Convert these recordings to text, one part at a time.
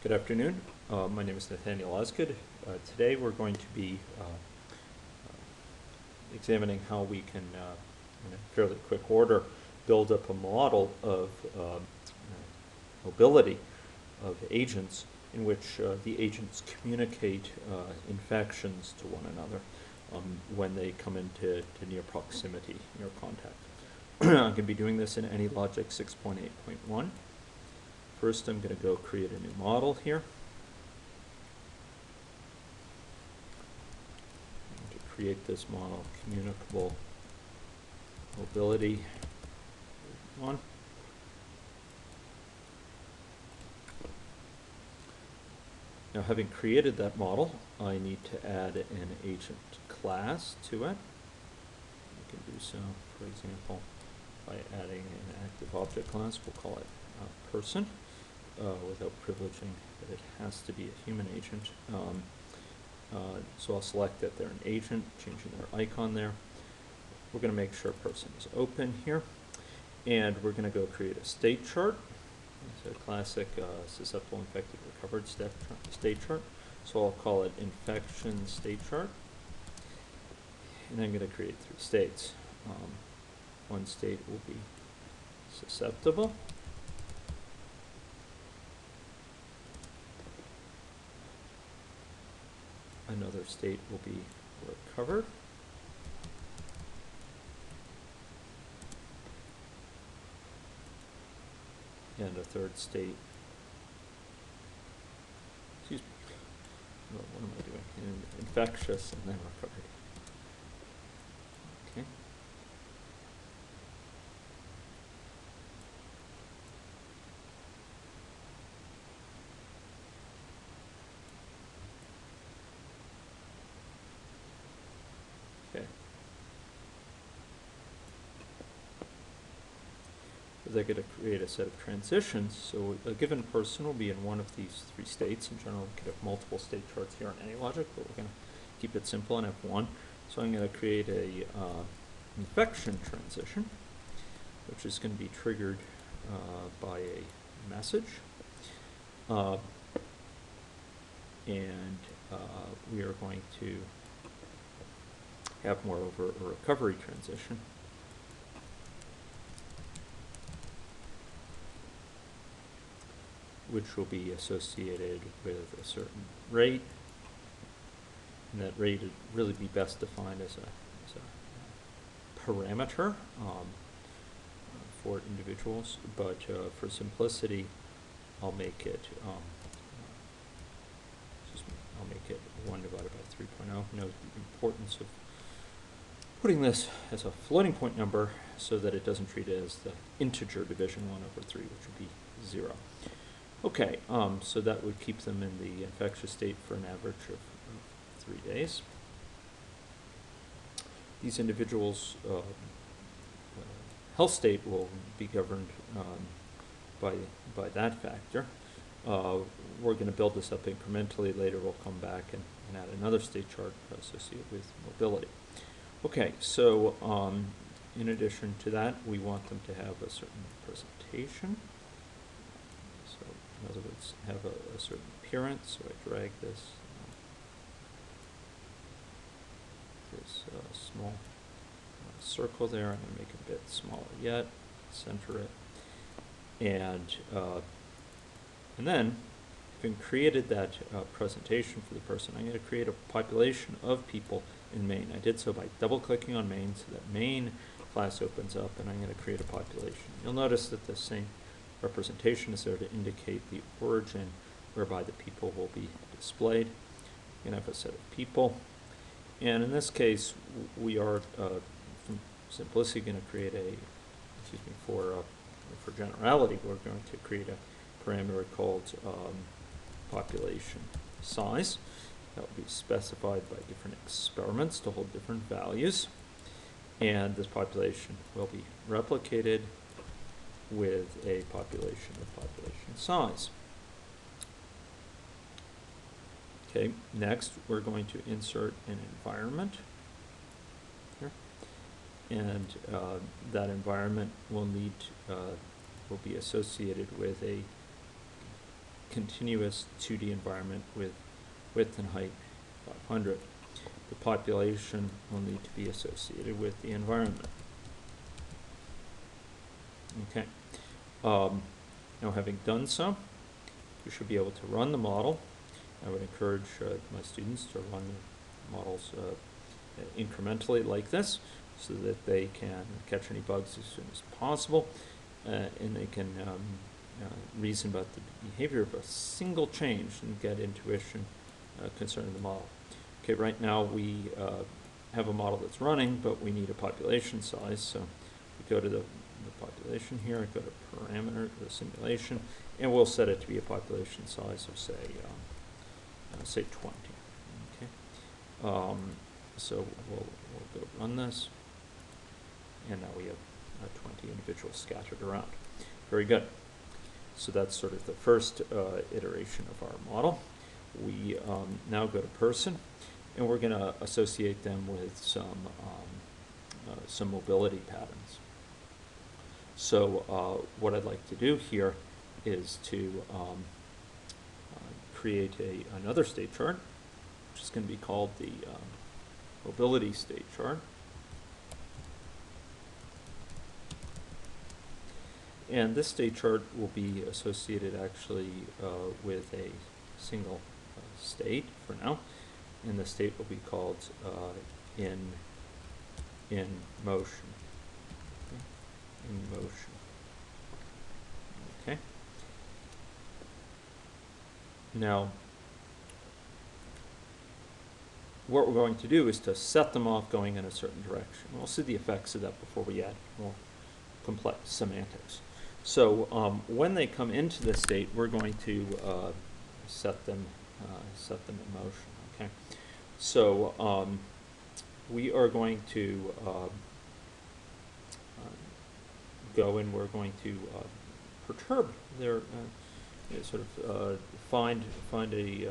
Good afternoon. My name is Nathaniel Osgood. Today we're going to be examining how we can, in a fairly quick order, build up a model of mobility of agents in which the agents communicate infections to one another when they come into near proximity, near contact. I'm going to be doing this in AnyLogic 6.8.1. First, I'm going to go create a new model here. To create this model, Communicable Mobility 1. Now, having created that model, I need to add an agent class to it. We can do so, for example, by adding an active object class. We'll call it person. Without privileging that it has to be a human agent. So I'll select that they're an agent, changing their icon there. We're going to make sure person is open here. And we're going to go create a state chart. It's a classic susceptible, infected, recovered state chart. So I'll call it infection state chart. And I'm going to create 3 states. One state will be susceptible. Another state will be recovered. And a third state, excuse me, what am I doing? Infectious and then recovered. Okay. Okay. They're going to create a set of transitions. So a given person will be in one of these 3 states. In general, we could have multiple state charts here in AnyLogic, but we're going to keep it simple and have one. So I'm going to create a infection transition, which is going to be triggered by a message. And we are going to have, moreover, a recovery transition. Which will be associated with a certain rate. And that rate would really be best defined as a parameter for individuals. But for simplicity, I'll make it 1 divided by 3.0. Note the importance of putting this as a floating point number so that it doesn't treat it as the integer division 1/3, which would be 0. Okay, so that would keep them in the infectious state for an average of 3 days. These individuals' health state will be governed by that factor. We're going to build this up incrementally. Later we'll come back and add another state chart associated with mobility. Okay, so in addition to that, we want them to have a certain presentation. So in other words, have a certain appearance. So I drag this small circle there. I'm going to make it a bit smaller yet. Center it, and then, having created that presentation for the person, I'm going to create a population of people in main. I did so by double-clicking on main, so that main class opens up, and I'm going to create a population. You'll notice that the same representation is there to indicate the origin whereby the people will be displayed. You're going to have a set of people, and in this case, we are, from simplicity, going to create a, for generality, we're going to create a parameter called population size. That will be specified by different experiments to hold different values. And this population will be replicated with a population of population size. Okay, next we're going to insert an environment here. And that environment will need will be associated with a continuous 2D environment with width and height 500. The population will need to be associated with the environment. Okay. Now, having done so, you should be able to run the model. I would encourage my students to run the models incrementally like this, so that they can catch any bugs as soon as possible, and they can reason about the behavior of a single change and get intuition concerning the model. Okay, right now we have a model that's running, but we need a population size, so we go to the population here, go to parameter, the simulation, and we'll set it to be a population size of say 20. Okay, so we'll go run this, and now we have 20 individuals scattered around. Very good. So that's sort of the first iteration of our model. We now go to person, and we're going to associate them with some mobility patterns. So what I'd like to do here is to create another state chart, which is going to be called the mobility state chart. And this state chart will be associated actually with a single state for now, and the state will be called in motion. Okay. In motion. Okay. Now, what we're going to do is to set them off going in a certain direction. We'll see the effects of that before we add more complex semantics. So when they come into this state, we're going to set them in motion. Okay. So we are going to go and we're going to perturb their sort of find a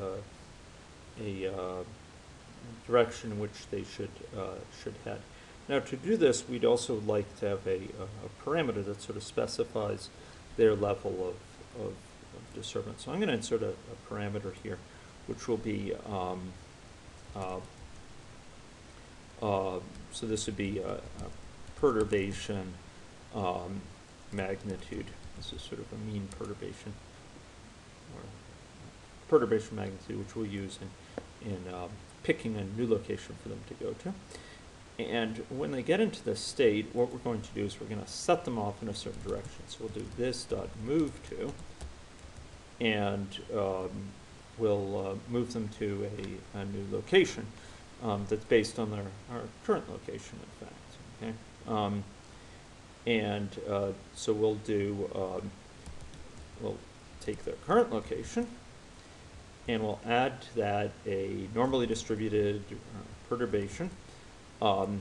direction in which they should head. Now, to do this, we'd also like to have a parameter that sort of specifies their level of disturbance. So I'm going to insert a parameter here, which will be, so this would be a perturbation magnitude. This is sort of a mean perturbation, or perturbation magnitude, which we'll use in picking a new location for them to go to. And when they get into this state, what we're going to do is we're going to set them off in a certain direction. So we'll do this dot move to, and we'll move them to a new location that's based on our current location, in fact. Okay, so we'll do we'll take their current location, and we'll add to that a normally distributed perturbation. So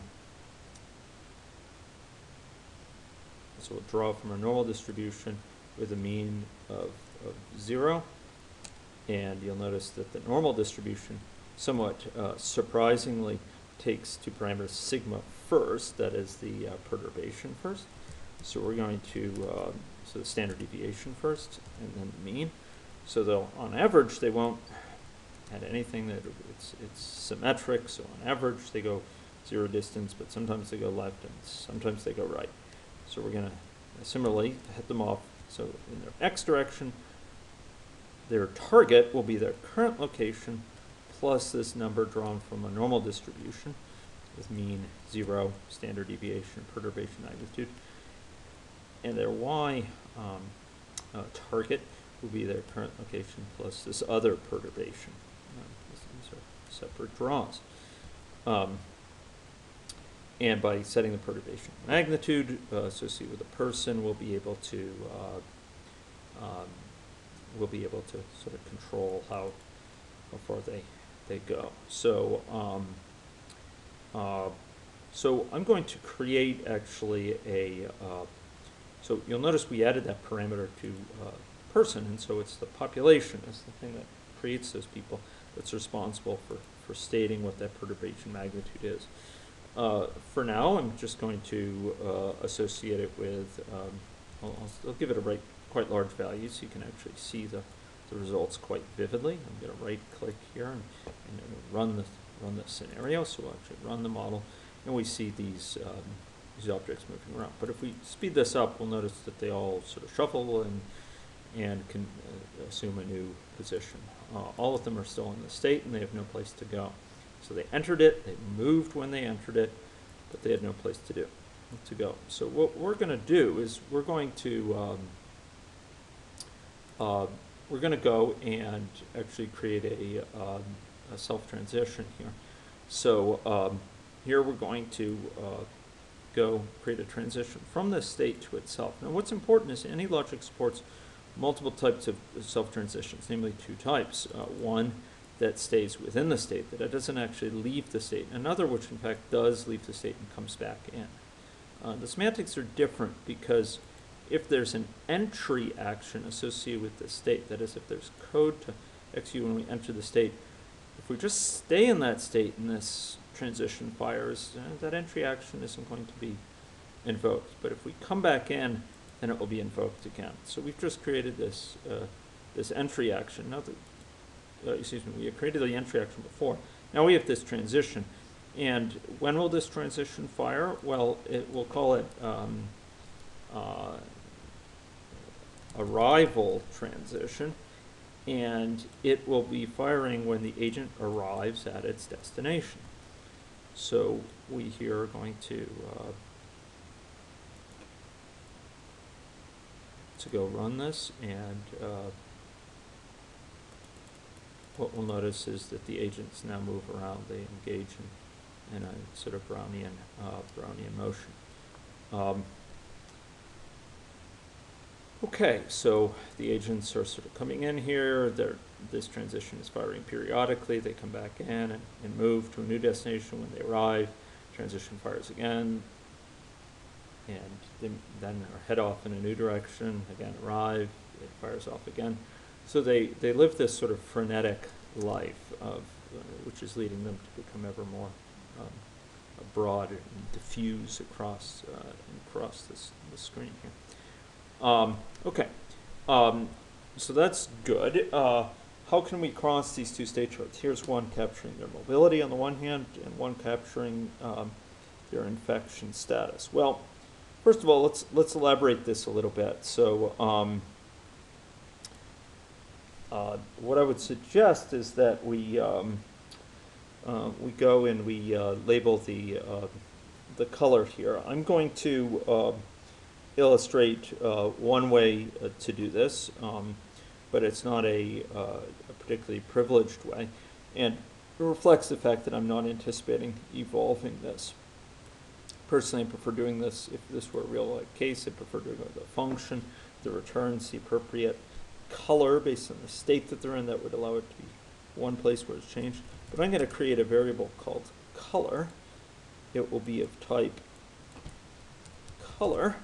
we'll draw from a normal distribution with a mean of 0, and you'll notice that the normal distribution somewhat surprisingly takes two parameters sigma first, that is the perturbation first. So we're going to, so the standard deviation first, and then the mean. So they'll, on average, they won't add anything that it's symmetric, so on average they go 0 distance, but sometimes they go left and sometimes they go right. So we're going to similarly hit them off. So in their x direction, their target will be their current location plus this number drawn from a normal distribution with mean 0, standard deviation, perturbation magnitude. And their y target will be their current location plus this other perturbation. These are separate draws. And by setting the perturbation magnitude associated with a person, we'll be able to sort of control how far they go. So so I'm going to create actually so you'll notice we added that parameter to person, and so it's the population is the thing that creates those people that's responsible for stating what that perturbation magnitude is. For now, I'm just going to associate it with, I'll give it a quite large value so you can actually see the the results quite vividly. I'm going to right click here and run the scenario. So we'll actually run the model, and we see these objects moving around. But if we speed this up, we'll notice that they all sort of shuffle and can assume a new position. All of them are still in the state, and they have no place to go. So they entered it, they moved when they entered it, but they had no place to go. So what we're going to do is we're going to go and actually create a self-transition here. So here we're going to go create a transition from this state to itself. Now what's important is any logic supports multiple types of self-transitions, namely two types. One that stays within the state, that it doesn't actually leave the state. Another which in fact does leave the state and comes back in. The semantics are different because if there's an entry action associated with the state, that is if there's code to execute when we enter the state, if we just stay in that state and this transition fires, that entry action isn't going to be invoked. But if we come back in, then it will be invoked again. So we've just created this entry action. Now we had created the entry action before. Now we have this transition. And when will this transition fire? Well, we'll call it arrival transition. And it will be firing when the agent arrives at its destination. So we here are going to go run this, and what we'll notice is that the agents now move around. They engage in a sort of Brownian motion. Okay, so the agents are sort of coming in here. This transition is firing periodically. They come back in and move to a new destination. When they arrive, transition fires again, and then head off in a new direction, again arrive, it fires off again. So they live this sort of frenetic life of which is leading them to become ever more broad and diffuse across the screen here. Okay, so that's good. How can we cross these two state charts? Here's one capturing their mobility on the one hand, and one capturing their infection status. Well, first of all, let's elaborate this a little bit. So what I would suggest is that we go and we label the color here. I'm going to illustrate one way to do this, but it's not a particularly privileged way, and it reflects the fact that I'm not anticipating evolving this. Personally, I prefer doing this, if this were a real case, I prefer doing it with a function that returns the appropriate color based on the state that they're in. That would allow it to be one place where it's changed. But I'm going to create a variable called color. It will be of type color,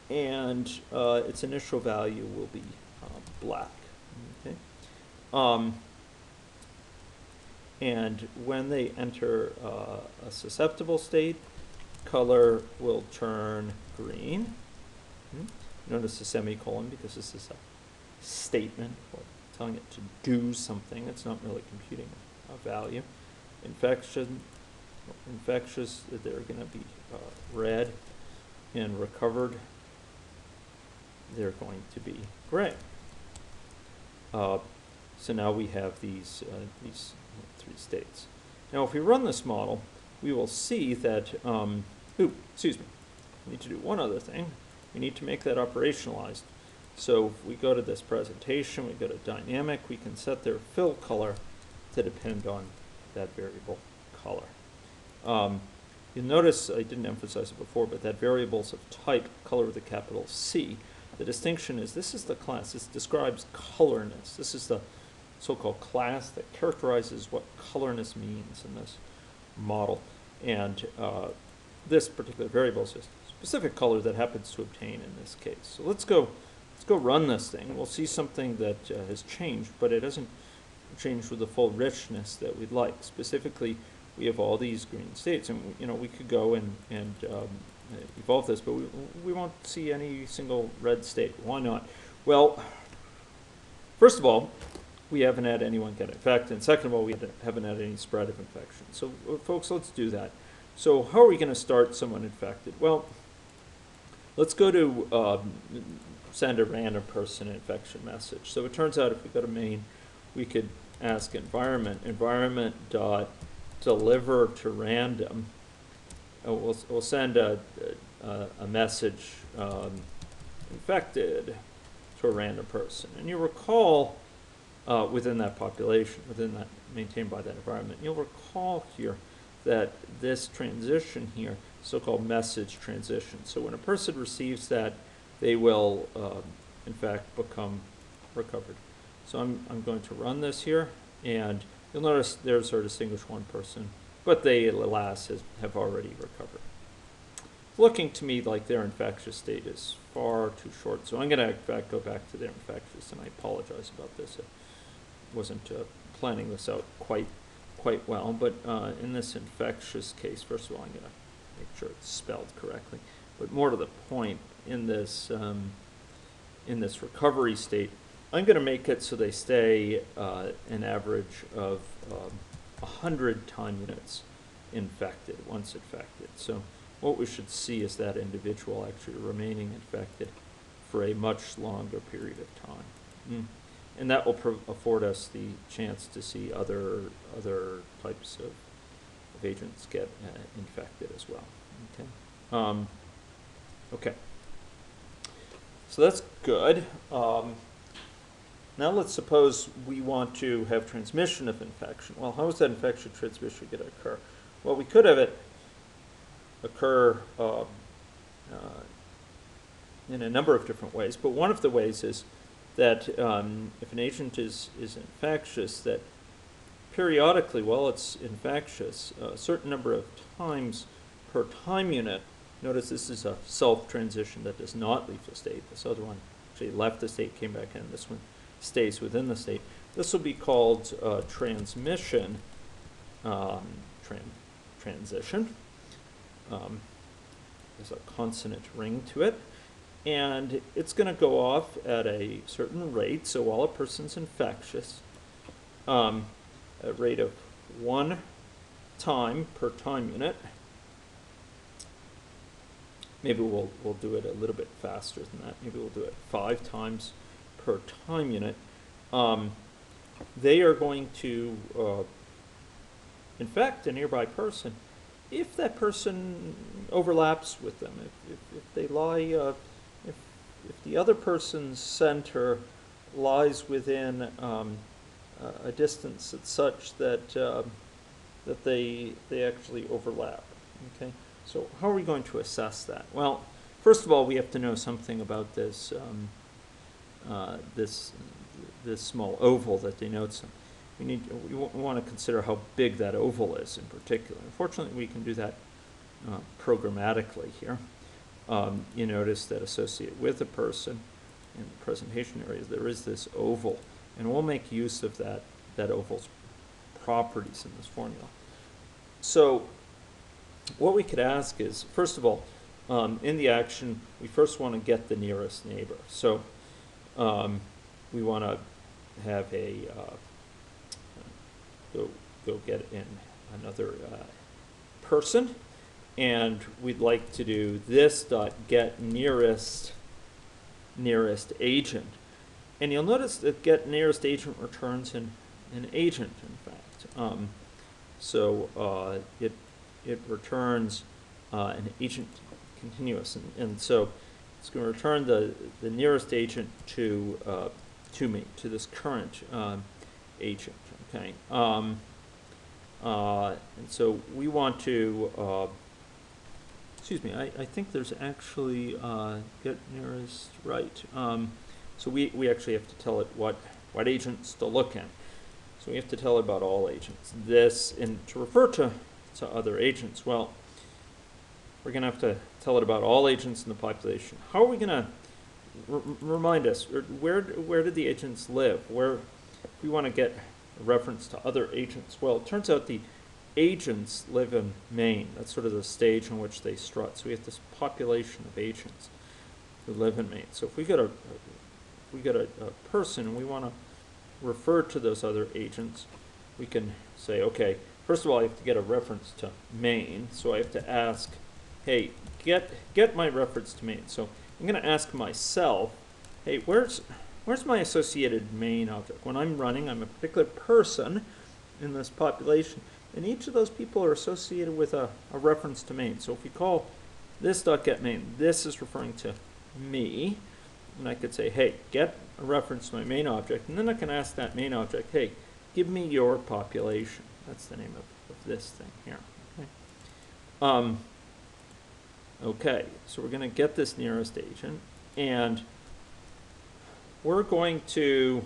and its initial value will be black. Okay. And when they enter a susceptible state, color will turn green. Notice the semicolon because this is a statement or telling it to do something. It's not really computing a value. Infectious, they're going to be red, and recovered, they're going to be gray. So now we have these three states. Now if we run this model, we will see that, excuse me, we need to do one other thing. We need to make that operationalized. So if we go to this presentation, we go to dynamic, we can set their fill color to depend on that variable color. You'll notice, I didn't emphasize it before, but that variable's of type color with a capital C. The distinction is this is the class. This describes colorness. This is the so-called class that characterizes what colorness means in this model. And this particular variable is a specific color that happens to obtain in this case. So let's go run this thing. We'll see something that has changed, but it hasn't changed with the full richness that we'd like. Specifically, we have all these green states, and we could go and evolve this, but we won't see any single red state. Why not? Well, first of all, we haven't had anyone get infected, and second of all, we haven't had any spread of infection. So, folks, let's do that. So how are we going to start someone infected? Well, let's go to send a random person infection message. So it turns out if we go to main, we could ask environment dot deliver to random. We'll send a message infected to a random person. And you recall within that population, within that maintained by that environment, you'll recall here that this transition here, so-called message transition. So when a person receives that, they will, in fact, become recovered. So I'm going to run this here, and you'll notice there's our distinguished one person, but they, alas, have already recovered. It's looking to me like their infectious state is far too short. So I'm going to, in fact, go back to their infectious, and I apologize about this. I wasn't planning this out quite well, but in this infectious case, first of all, I'm going to make sure it's spelled correctly. But more to the point, in this recovery state, I'm going to make it so they stay an average of 100 time units infected, once infected. So what we should see is that individual actually remaining infected for a much longer period of time. And that will afford us the chance to see other types of agents get infected as well. Okay. Okay. So that's good. Now let's suppose we want to have transmission of infection. Well, how is that infection transmission going to occur? Well, we could have it occur in a number of different ways, but one of the ways is that if an agent is infectious, that periodically, while it's infectious, a certain number of times per time unit, notice this is a self-transition that does not leave the state. This other one actually left the state, came back in. This one stays within the state. This will be called transmission transition. There's a consonant ring to it. And it's going to go off at a certain rate. So while a person's infectious, a rate of 1 time per time unit. Maybe we'll do it a little bit faster than that. Maybe we'll do it 5 times per time unit. They are going to infect a nearby person if that person overlaps with them. If they lie, if the other person's center lies within a distance that's such that that they actually overlap. Okay. So how are we going to assess that? Well, first of all, we have to know something about this this small oval that denotes them. We want to consider how big that oval is in particular. Unfortunately, we can do that programmatically here. You notice that associated with a person in the presentation area, there is this oval, and we'll make use of that oval's properties in this formula. So what we could ask is, first of all, in the action, we first want to get the nearest neighbor. So we want to have a go get in another person, and we'd like to do this dot get nearest agent, and you'll notice that get nearest agent returns an agent, in fact. So it returns an agent continuous, and so it's going to return the nearest agent to me, to this current agent. Okay, and so we want to. Excuse me. I think there's actually get nearest right. So we actually have to tell it what agents to look at. So we have to tell it about all agents. This, and to refer to other agents, well, we're going to have to tell it about all agents in the population. How are we going to remind us? Where did the agents live? Where, if we want to get a reference to other agents, well, it turns out the agents live in Maine. That's sort of the stage on which they strut. So we have this population of agents who live in Maine. So if we get a person and we want to refer to those other agents, we can say, okay, first of all, I have to get a reference to main, so I have to ask, hey, get my reference to main. So I'm going to ask myself, hey, where's my associated main object? When I'm running, I'm a particular person in this population, and each of those people are associated with a reference to main. So if we call this .get main, this is referring to me, and I could say, hey, get a reference to my main object, and then I can ask that main object, hey, give me your population. That's the name of this thing here. Okay, okay, so we're going to get this nearest agent, and we're going to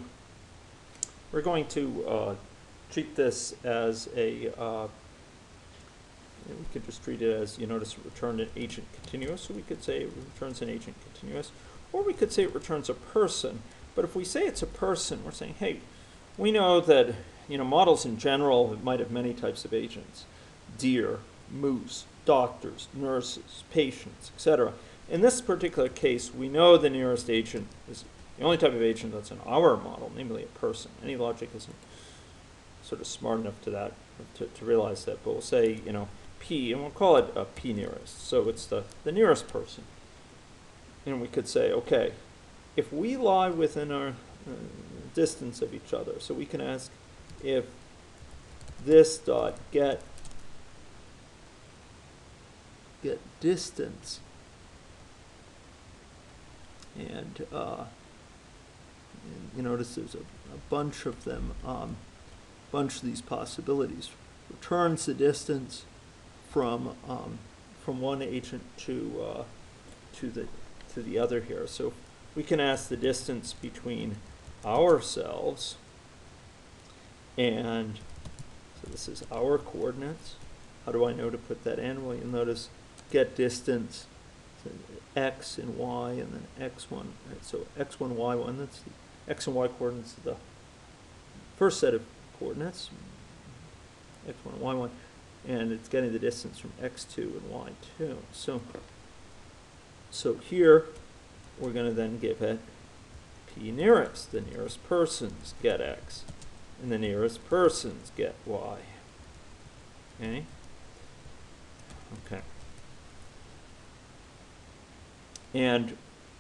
treat this as a, we could just treat it as, you notice it returned an agent continuous, so we could say it returns an agent continuous, or we could say it returns a person. But if we say it's a person, we're saying, hey, we know that, you know, models in general might have many types of agents: deer, moose, doctors, nurses, patients, etc. In this particular case, we know the nearest agent is the only type of agent that's in our model, namely a person. Any logic isn't sort of smart enough to realize that, but we'll say, you know, P, and we'll call it a P nearest. So it's the nearest person. And we could say, okay, if we lie within our distance of each other, so we can ask if this dot get distance, and you notice there's a bunch of them, bunch of these possibilities. Returns the distance from one agent to the other here. So we can ask the distance between ourselves, and so this is our coordinates. How do I know to put that in? Well, you'll notice get distance, x and y, and then x1. Right? So x1, y1, that's the x and y coordinates of the first set of coordinates, x1 and y1, and it's getting the distance from x2 and y2. So here we're going to then give it p nearest. The nearest persons get x, and the nearest persons get y. Okay? Okay. And,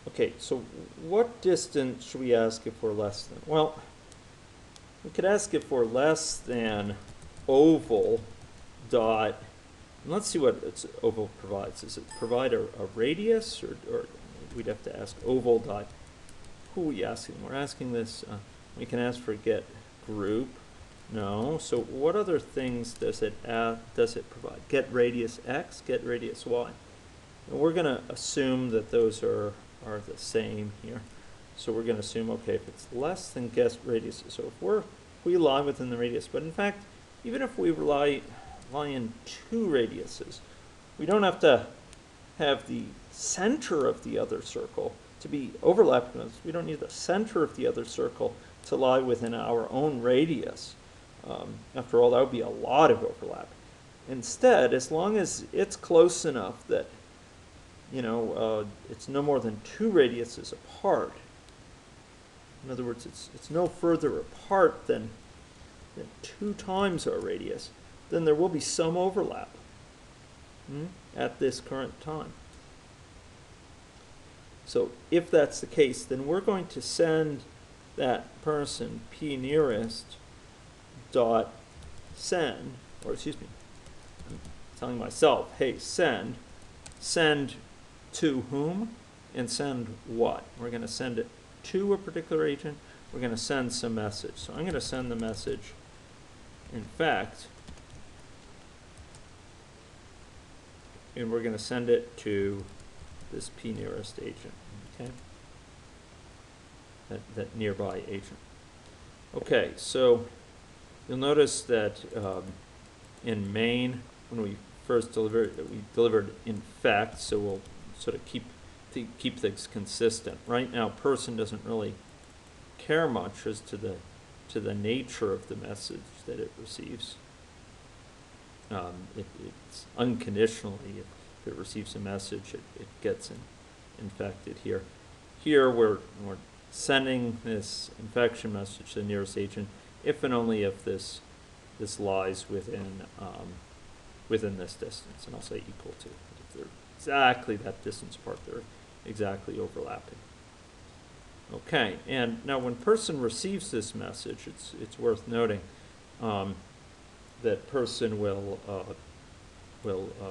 okay, so what distance should we ask if we're less than? Well, we could ask if we're less than oval dot, and let's see what oval provides. Does it provide a radius, or we'd have to ask oval dot, who are we asking? We're asking this, we can ask for get group. No, so what other things does it provide? Get radius x, get radius y. And we're going to assume that those are the same here. So we're going to assume, okay, if it's less than get radius, so if we lie within the radius, but in fact, even if we lie in two radiuses, we don't have to have the center of the other circle to be overlapping with us. We don't need the center of the other circle to lie within our own radius. After all, that would be a lot of overlap. Instead, as long as it's close enough that, you know, it's no more than two radiuses apart. In other words, it's no further apart than 2 times our radius, then there will be some overlap at this current time. So if that's the case, then we're going to send that person p nearest dot send, or excuse me, I'm telling myself, hey, send to whom, and send what? We're going to send it to a particular agent. We're going to send some message. So I'm going to send the message, in fact, and we're going to send it to this p nearest agent, okay? That nearby agent. Okay, so you'll notice that in main, when we first delivered, we delivered in fact, so we'll sort of keep things consistent. Right now, person doesn't really care much as to the nature of the message that it receives. It's unconditionally, if it receives a message, it gets infected here. Here we're sending this infection message to the nearest agent if and only if this lies within this distance, and I'll say equal to. If they're exactly that distance apart, they're exactly overlapping. Okay, and now when person receives this message, it's worth noting that person will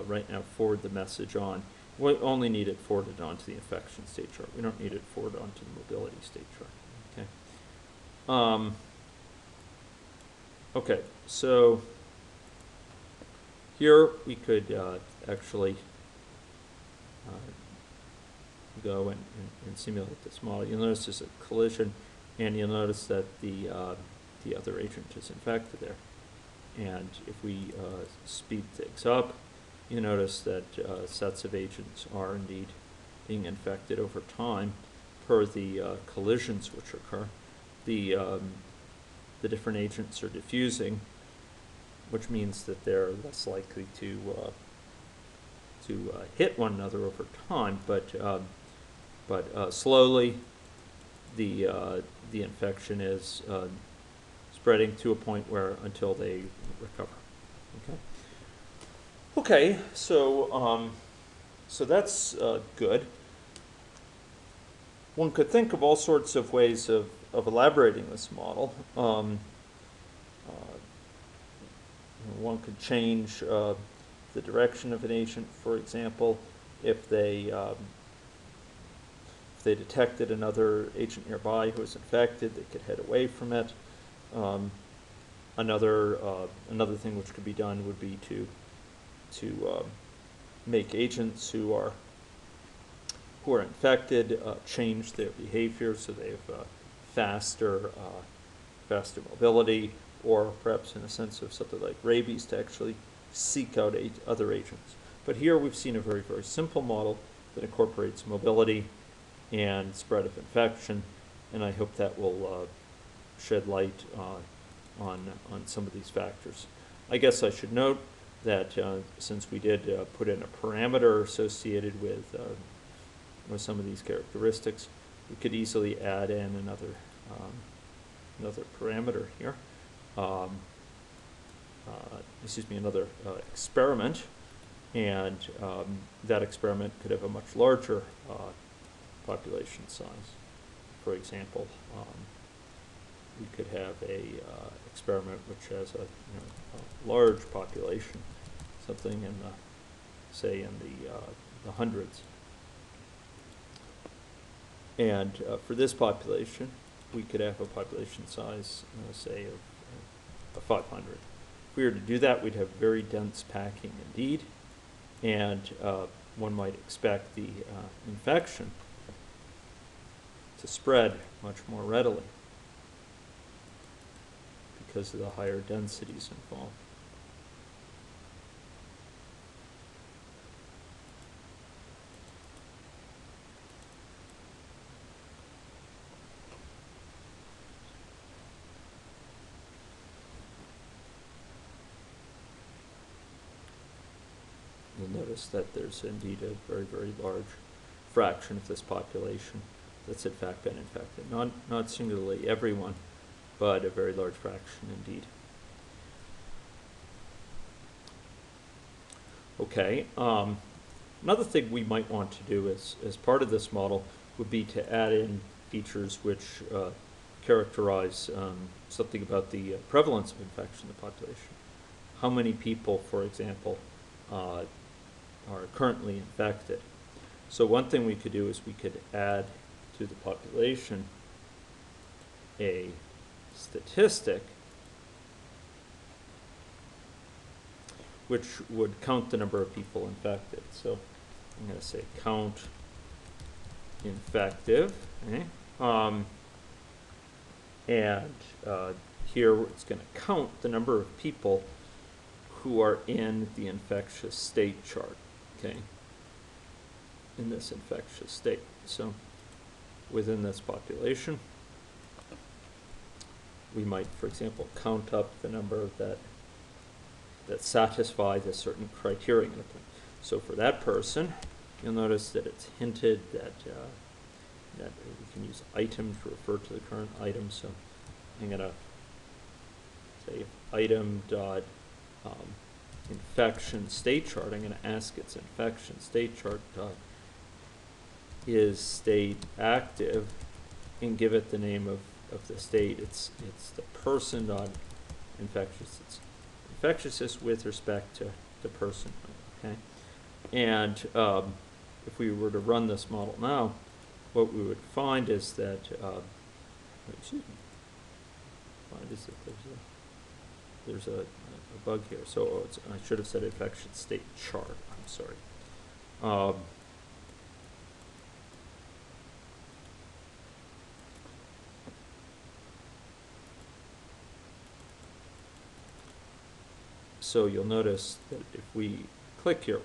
right now forward the message on. We only need it forwarded onto the infection state chart. We don't need it forwarded onto the mobility state chart. Okay. Okay, so here we could actually go and simulate this model. You'll notice there's a collision, and you'll notice that the other agent is infected there. And if we speed things up, you notice that sets of agents are indeed being infected over time per the collisions which occur. The different agents are diffusing, which means that they're less likely to hit one another over time, but slowly the infection is spreading to a point where until they recover. Okay. Okay, so that's good. One could think of all sorts of ways of elaborating this model. One could change the direction of an agent, for example, if they detected another agent nearby who was infected, they could head away from it. Another thing which could be done would be to make agents who are infected change their behavior so they have faster mobility, or perhaps in a sense of something like rabies, to actually seek out other agents. But here we've seen a very, very simple model that incorporates mobility and spread of infection, and I hope that will shed light on some of these factors. I guess I should note that since we did put in a parameter associated with some of these characteristics, we could easily add in another parameter here. Another experiment, and that experiment could have a much larger population size. For example, we could have a experiment which has a large population, something in the hundreds. And for this population, we could have a population size, say, of 500. If we were to do that, we'd have very dense packing indeed, and one might expect the infection to spread much more readily because of the higher densities involved. You'll notice that there's indeed a very, very large fraction of this population that's in fact been infected. Not singularly everyone, but a very large fraction indeed. Okay, another thing we might want to do as part of this model would be to add in features which characterize something about the prevalence of infection in the population. How many people, for example, are currently infected? So one thing we could do is we could add to the population a statistic which would count the number of people infected. So I'm going to say count infective, okay? And here it's going to count the number of people who are in the infectious state chart, okay? In this infectious state. So within this population, we might, for example, count up the number that satisfy this certain criterion. So for that person, you'll notice that it's hinted that that we can use item to refer to the current item. So I'm going to say item dot infection state chart. I'm going to ask its infection state chart dot is state active, and give it the name of the state. It's the person dot infectious. It's infectiousness with respect to the person. Okay, and if we were to run this model now, what we would find is that there's a bug here. So I should have said infection state chart. I'm sorry. So you'll notice that if we click here,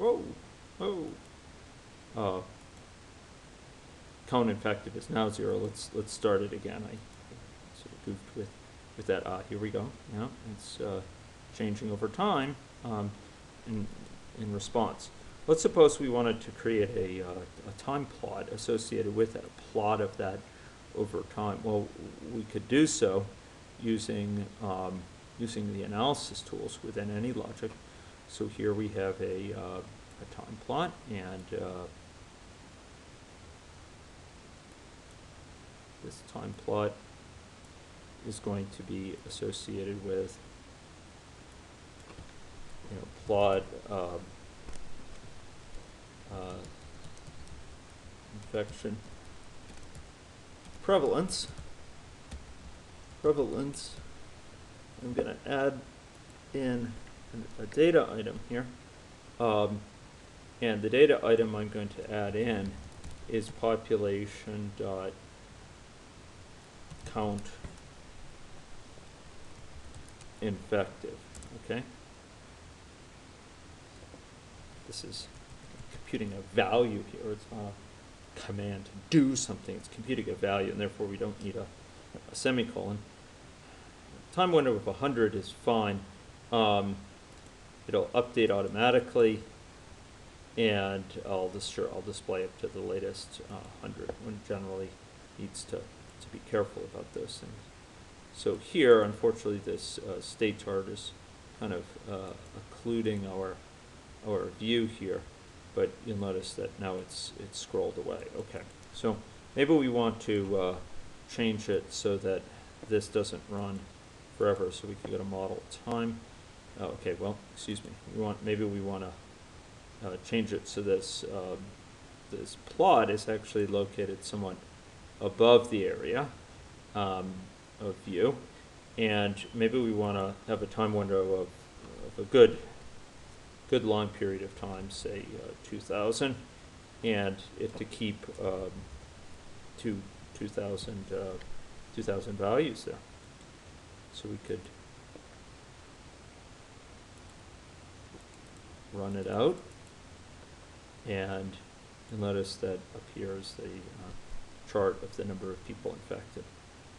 count infected is now 0. Let's start it again. I sort of goofed with that. Here we go. Yeah, it's changing over time in response. Let's suppose we wanted to create a time plot associated with it, a plot of that over time. Well, we could do so using the analysis tools within any logic. So here we have a time plot, and this time plot is going to be associated with plot infection prevalence. I'm going to add in a data item here, and the data item I'm going to add in is population dot count infected. Okay, this is computing a value here. It's not a command to do something. It's computing a value, and therefore we don't need a semicolon. Time window of 100 is fine. It'll update automatically, and I'll display up to the latest 100. One generally needs to be careful about those things. So here, unfortunately, this state chart is kind of occluding our view here, but you'll notice that now it's scrolled away. Okay, so maybe we want to change it so that this doesn't run forever. So we can go to model time. Okay, well, excuse me. Maybe we want to change it so this plot is actually located somewhat above the area of view, and maybe we want to have a time window of a good long period of time, say 2000, and it to keep 2000 values there. So we could run it out, and you'll notice that up here is the chart of the number of people infected.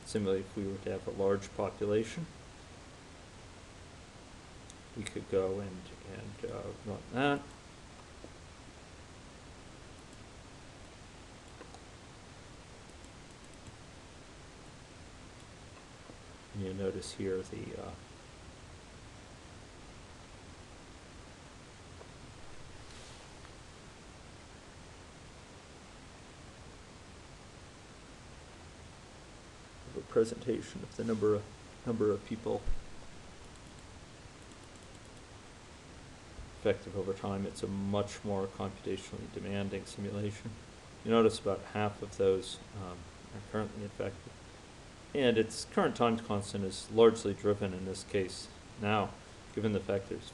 Similarly, if we were to have a large population, we could go and run that. And you notice here the presentation of the number of people effective over time. It's a much more computationally demanding simulation. You notice about half of those are currently infected, and its current time constant is largely driven in this case now, given the fact there's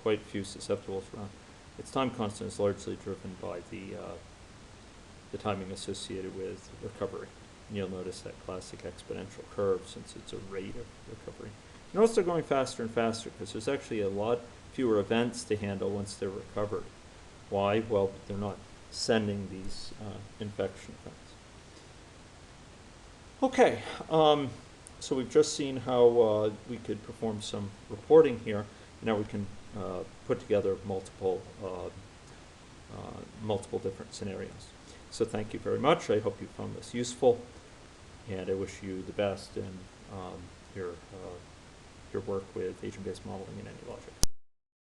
quite few susceptibles around. Its time constant is largely driven by the timing associated with recovery. And you'll notice that classic exponential curve, since it's a rate of recovery. Notice they're going faster and faster because there's actually a lot fewer events to handle once they're recovered. Why? Well, they're not sending these infection events. Okay, so we've just seen how we could perform some reporting here. Now we can put together multiple different scenarios. So thank you very much. I hope you found this useful, and I wish you the best in your work with agent-based modeling in AnyLogic.